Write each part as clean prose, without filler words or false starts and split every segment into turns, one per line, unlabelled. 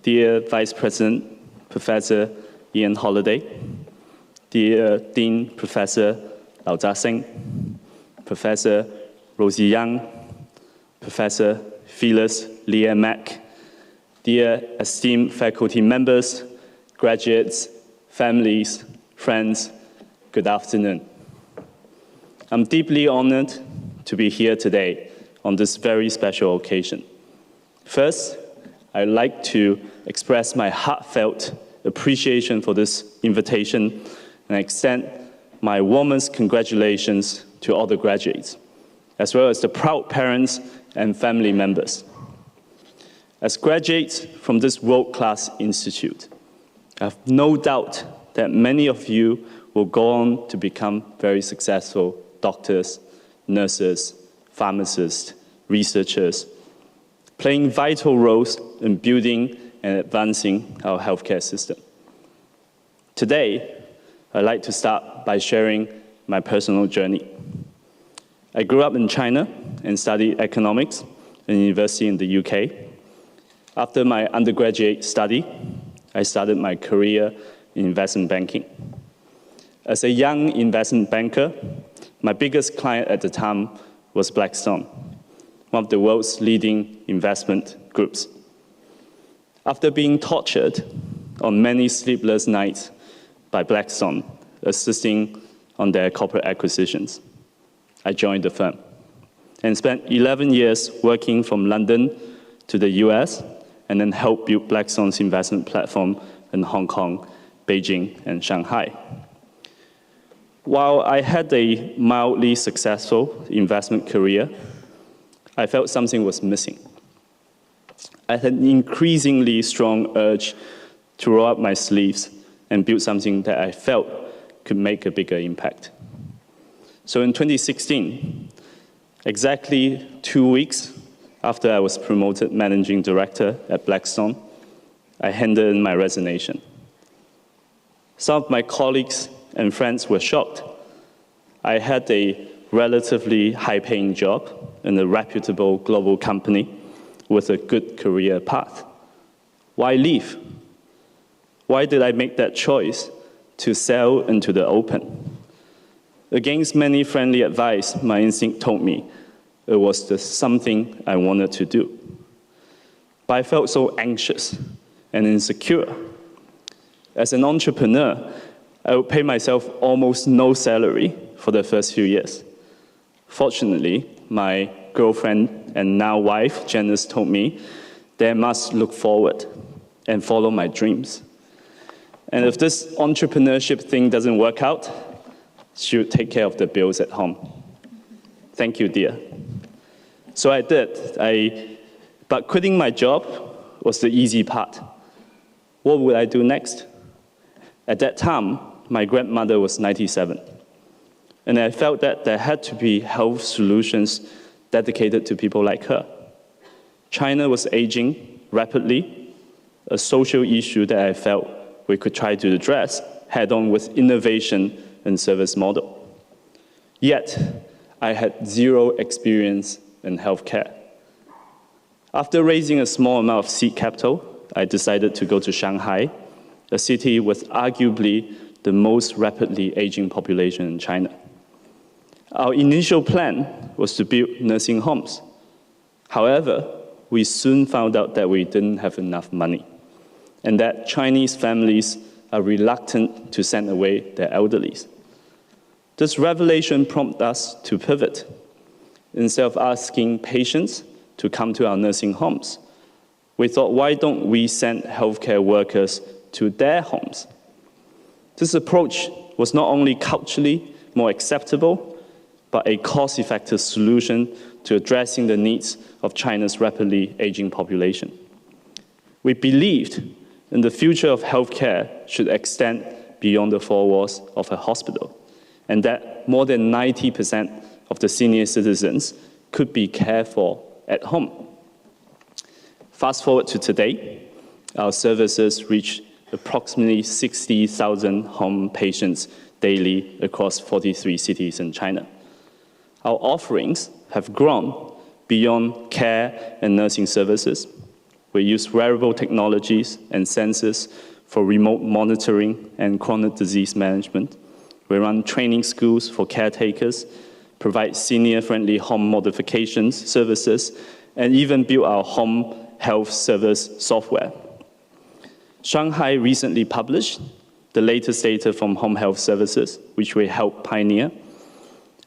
dear Vice President, Professor Ian Holliday, dear Dean Professor Lau Jia-sing, Professor Rosie Yang, Professor Phyllis Leah Mack, dear esteemed faculty members, graduates, families, friends, good afternoon. I'm deeply honored to be here today on this very special occasion. First, I'd like to express my heartfelt appreciation for this invitation and extend my warmest congratulations to all the graduates, as well as the proud parents and family members. As graduates from this world-class institute, I have no doubt that many of you will go on to become very successful doctors, nurses, pharmacists, researchers, playing vital roles in building and advancing our healthcare system. Today, I'd like to start by sharing my personal journey. I grew up in China and studied economics in university in the UK. After my undergraduate study, I started my career in investment banking. As a young investment banker, my biggest client at the time was Blackstone, one of the world's leading investment groups. After being tortured on many sleepless nights by Blackstone, assisting on their corporate acquisitions, I joined the firm and spent 11 years working from London to the US and then helped build Blackstone's investment platform in Hong Kong, Beijing, and Shanghai. While I had a mildly successful investment career, I felt something was missing. I had an increasingly strong urge to roll up my sleeves and build something that I felt could make a bigger impact. So in 2016, exactly 2 weeks after I was promoted managing director at Blackstone, I handed in my resignation. Some of my colleagues and friends were shocked. I had a relatively high-paying job in a reputable global company with a good career path. Why leave? Why did I make that choice to sail into the open? Against many friendly advice, my instinct told me it was something I wanted to do. But I felt so anxious and insecure. As an entrepreneur, I would pay myself almost no salary for the first few years. Fortunately, my girlfriend and now wife, Janice, told me that I must look forward and follow my dreams. And if this entrepreneurship thing doesn't work out, she would take care of the bills at home. Thank you, dear. So I did. But quitting my job was the easy part. What would I do next? At that time, my grandmother was 97. And I felt that there had to be health solutions dedicated to people like her. China was aging rapidly, a social issue that I felt we could try to address head-on with innovation and service model. Yet, I had zero experience in healthcare. After raising a small amount of seed capital, I decided to go to Shanghai, a city with arguably the most rapidly aging population in China. Our initial plan was to build nursing homes. However, we soon found out that we didn't have enough money, and that Chinese families are reluctant to send away their elderlies. This revelation prompted us to pivot. Instead of asking patients to come to our nursing homes, we thought, why don't we send healthcare workers to their homes? This approach was not only culturally more acceptable, but a cost-effective solution to addressing the needs of China's rapidly aging population. We believed in the future of healthcare should extend beyond the four walls of a hospital, and that more than 90% of the senior citizens could be cared for at home. Fast forward to today, our services reach approximately 60,000 home patients daily across 43 cities in China. Our offerings have grown beyond care and nursing services. We use wearable technologies and sensors for remote monitoring and chronic disease management. We run training schools for caretakers, provide senior-friendly home modifications services, and even build our home health service software. Shanghai recently published the latest data from home health services, which we helped pioneer.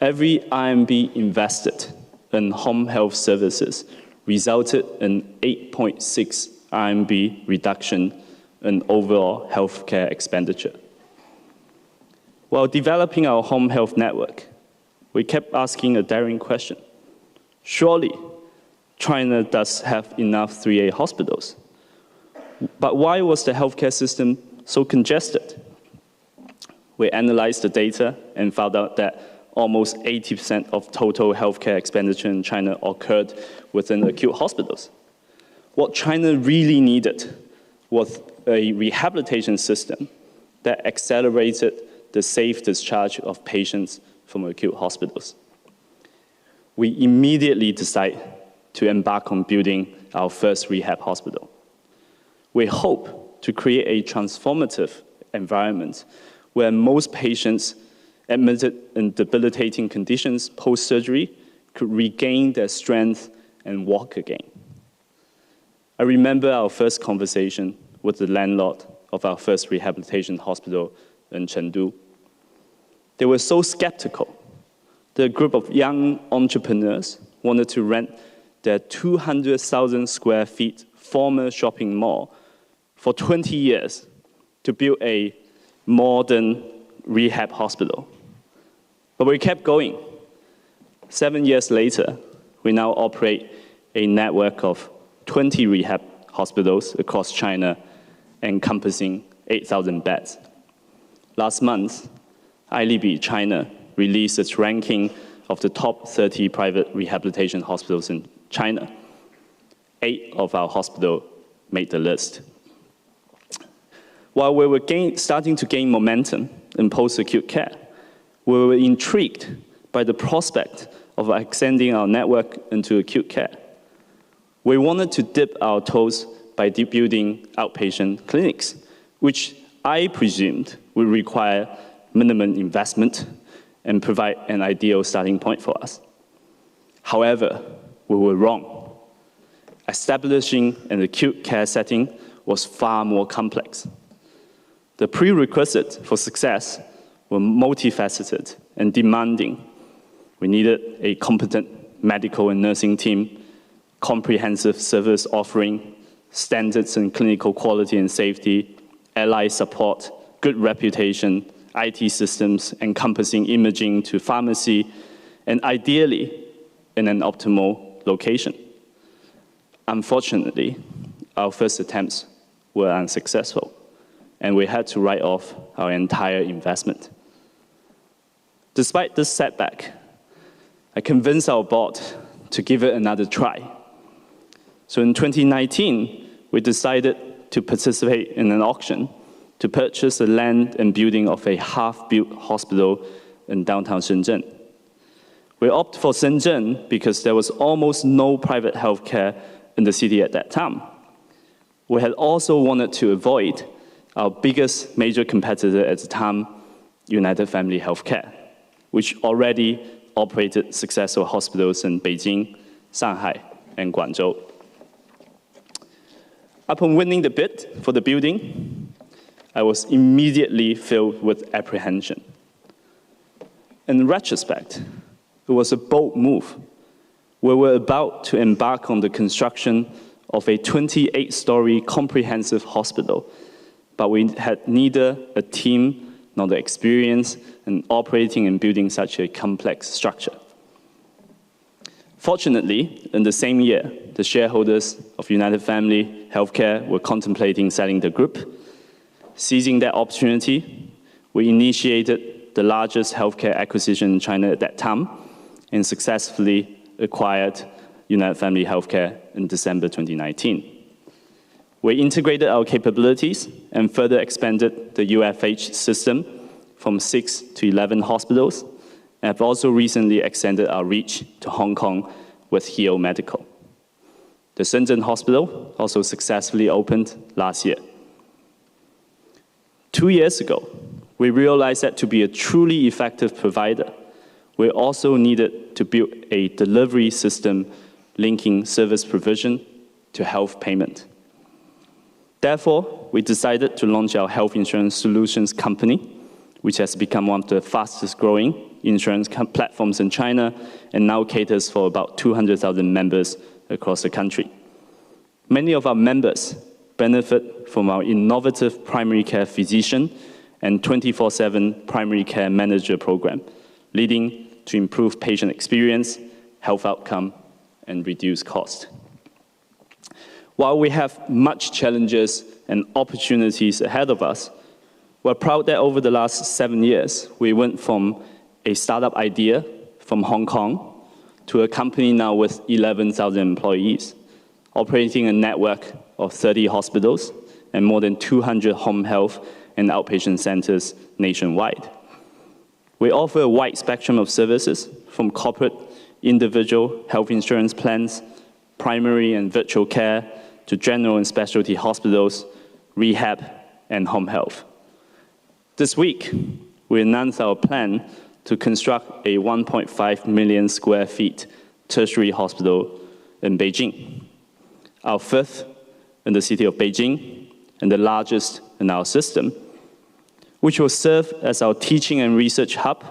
Every RMB invested in home health services resulted in 8.6 RMB reduction in overall healthcare expenditure. While developing our home health network, we kept asking a daring question. Surely, China does have enough 3A hospitals. But why was the healthcare system so congested? We analyzed the data and found out that almost 80% of total healthcare expenditure in China occurred within acute hospitals. What China really needed was a rehabilitation system that accelerated the safe discharge of patients from acute hospitals. We immediately decided to embark on building our first rehab hospital. We hope to create a transformative environment where most patients admitted in debilitating conditions post-surgery could regain their strength and walk again. I remember our first conversation with the landlord of our first rehabilitation hospital in Chengdu. They were so skeptical. The group of young entrepreneurs wanted to rent their 200,000 square feet former shopping mall for 20 years to build a modern rehab hospital. But we kept going. 7 years later, we now operate a network of 20 rehab hospitals across China, encompassing 8,000 beds. Last month, ILB China released its ranking of the top 30 private rehabilitation hospitals in China. 8 of our hospitals made the list. While we were starting to gain momentum in post-acute care, we were intrigued by the prospect of extending our network into acute care. We wanted to dip our toes by building outpatient clinics, which I presumed would require minimum investment and provide an ideal starting point for us. However, we were wrong. Establishing an acute care setting was far more complex. The prerequisites for success were multifaceted and demanding. We needed a competent medical and nursing team, comprehensive service offering, standards in clinical quality and safety, allied support, good reputation, IT systems encompassing imaging to pharmacy, and ideally in an optimal location. Unfortunately, our first attempts were unsuccessful, and we had to write off our entire investment. Despite this setback, I convinced our board to give it another try. So in 2019, we decided to participate in an auction to purchase the land and building of a half-built hospital in downtown Shenzhen. We opted for Shenzhen because there was almost no private healthcare in the city at that time. We had also wanted to avoid our biggest major competitor at the time, United Family Healthcare, which already operated successful hospitals in Beijing, Shanghai, and Guangzhou. Upon winning the bid for the building, I was immediately filled with apprehension. In retrospect, it was a bold move. We were about to embark on the construction of a 28-story comprehensive hospital, but we had neither a team nor the experience in operating and building such a complex structure. Fortunately, in the same year, the shareholders of United Family Healthcare were contemplating selling the group. Seizing that opportunity, we initiated the largest healthcare acquisition in China at that time and successfully acquired United Family Healthcare in December 2019. We integrated our capabilities and further expanded the UFH system from 6 to 11 hospitals, and have also recently extended our reach to Hong Kong with HKUMed. The Shenzhen Hospital also successfully opened last year. 2 years ago, we realized that to be a truly effective provider, we also needed to build a delivery system linking service provision to health payment. Therefore, we decided to launch our health insurance solutions company, which has become one of the fastest growing insurance platforms in China and now caters for about 200,000 members across the country. Many of our members benefit from our innovative primary care physician and 24/7 primary care manager program, leading to improved patient experience, health outcome, and reduced cost. While we have much challenges and opportunities ahead of us, we're proud that over the last 7 years, we went from a startup idea from Hong Kong to a company now with 11,000 employees, operating a network of 30 hospitals and more than 200 home health and outpatient centers nationwide. We offer a wide spectrum of services, from corporate, individual health insurance plans, primary and virtual care, to general and specialty hospitals, rehab, and home health. This week, we announced our plan to construct a 1.5 million square feet tertiary hospital in Beijing, our fifth in the city of Beijing and the largest in our system, which will serve as our teaching and research hub,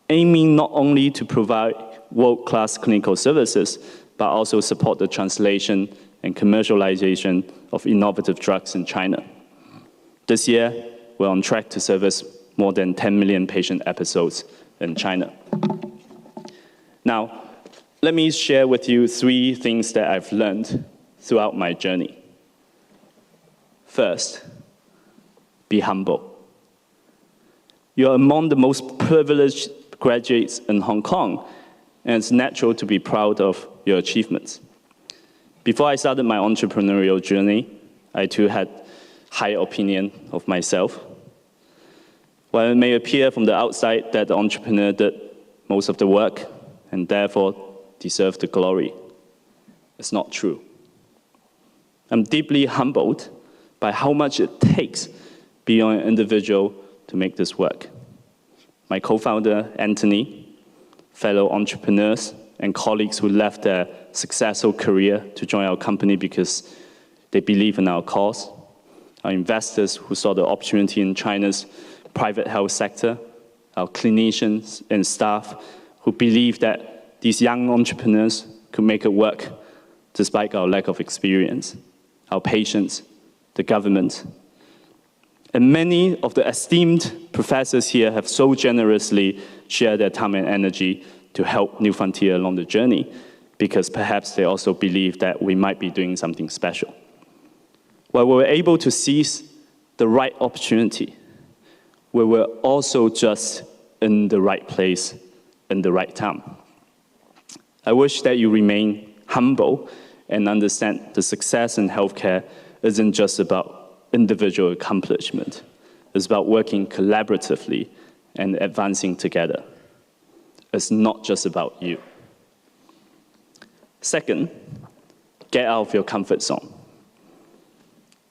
aiming not only to provide world-class clinical services, but also support the translation and commercialization of innovative drugs in China. This year, we're on track to service more than 10 million patient episodes in China. Now, let me share with you 3 things that I've learned throughout my journey. First, be humble. You're among the most privileged graduates in Hong Kong, and it's natural to be proud of your achievements. Before I started my entrepreneurial journey, I too had high opinion of myself. While it may appear from the outside that the entrepreneur did most of the work and therefore deserved the glory, it's not true. I'm deeply humbled by how much it takes beyond an individual to make this work. My co-founder, Anthony, fellow entrepreneurs, and colleagues who left their successful career to join our company because they believe in our cause, our investors who saw the opportunity in China's private health sector, our clinicians and staff who believe that these young entrepreneurs could make it work despite our lack of experience, our patients, the government. And many of the esteemed professors here have so generously shared their time and energy to help New Frontier along the journey, because perhaps they also believe that we might be doing something special. While we were able to seize the right opportunity, we were also just in the right place in the right time. I wish that you remain humble and understand the success in healthcare isn't just about individual accomplishment. It's about working collaboratively and advancing together. It's not just about you. Second, get out of your comfort zone.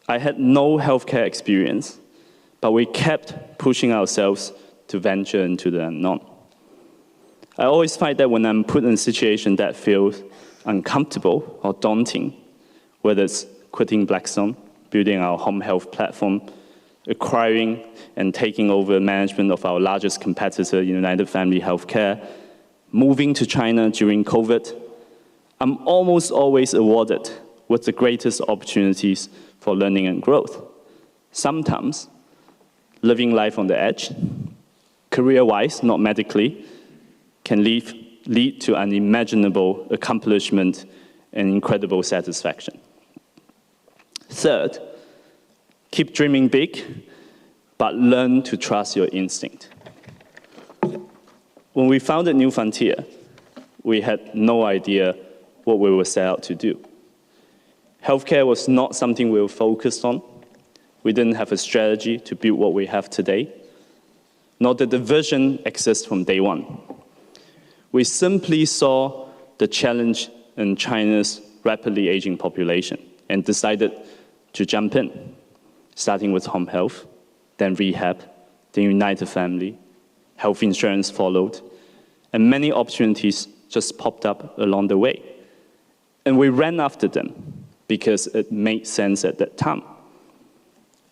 I had no healthcare experience, but we kept pushing ourselves to venture into the unknown. I always find that when I'm put in a situation that feels uncomfortable or daunting, whether it's quitting Blackstone, building our home health platform, acquiring and taking over management of our largest competitor, United Family Healthcare, moving to China during COVID, I'm almost always awarded with the greatest opportunities for learning and growth. Sometimes, living life on the edge, career-wise, not medically, can lead to unimaginable accomplishment and incredible satisfaction. Third, keep dreaming big, but learn to trust your instinct. When we founded New Frontier, we had no idea what we were set out to do. Healthcare was not something we were focused on. We didn't have a strategy to build what we have today, nor did the vision exist from day one. We simply saw the challenge in China's rapidly aging population and decided to jump in, starting with home health, then rehab, then United Family, health insurance followed, and many opportunities just popped up along the way. And we ran after them because it made sense at that time.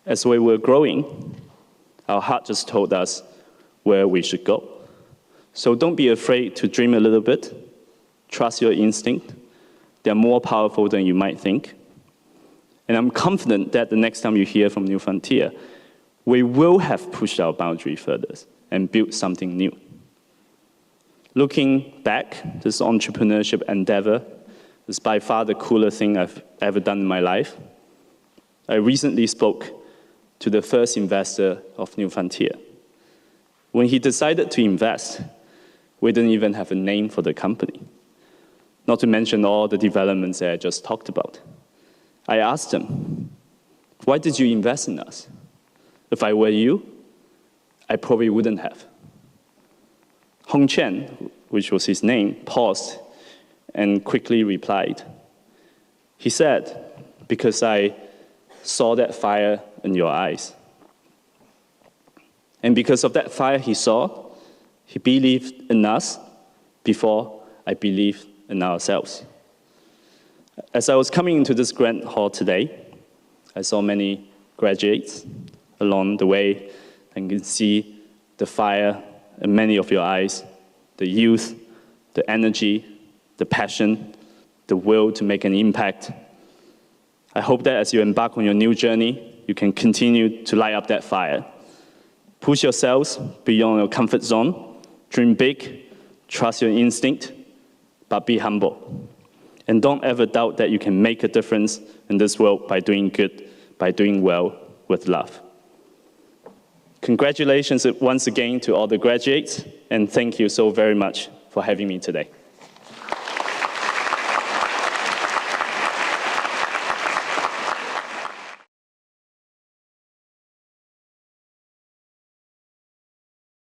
As we were growing, our heart just told us where we should go. So don't be afraid to dream a little bit. Trust your instinct. They're more powerful than you might think. And I'm confident that the next time you hear from New Frontier, we will have pushed our boundary further and built something new. Looking back, this entrepreneurship endeavor is by far the coolest thing I've ever done in my life. I recently spoke to the first investor of New Frontier. When he decided to invest, we didn't even have a name for the company, not to mention all the developments that I just talked about. I asked him, why did you invest in us? If I were you, I probably wouldn't have. Hong Chen, which was his name, paused and quickly replied. He said, because I saw that fire in your eyes. And because of that fire he saw, he believed in us before I believed in ourselves. As I was coming into this grand hall today, I saw many graduates along the way, and you can see the fire in many of your eyes, the youth, the energy, the passion, the will to make an impact. I hope that as you embark on your new journey, you can continue to light up that fire. Push yourselves beyond your comfort zone, dream big, trust your instinct, but be humble. And don't ever doubt that you can make a difference in this world by doing good, by doing well with love. Congratulations once again to all the graduates, and thank you so very much for having me today.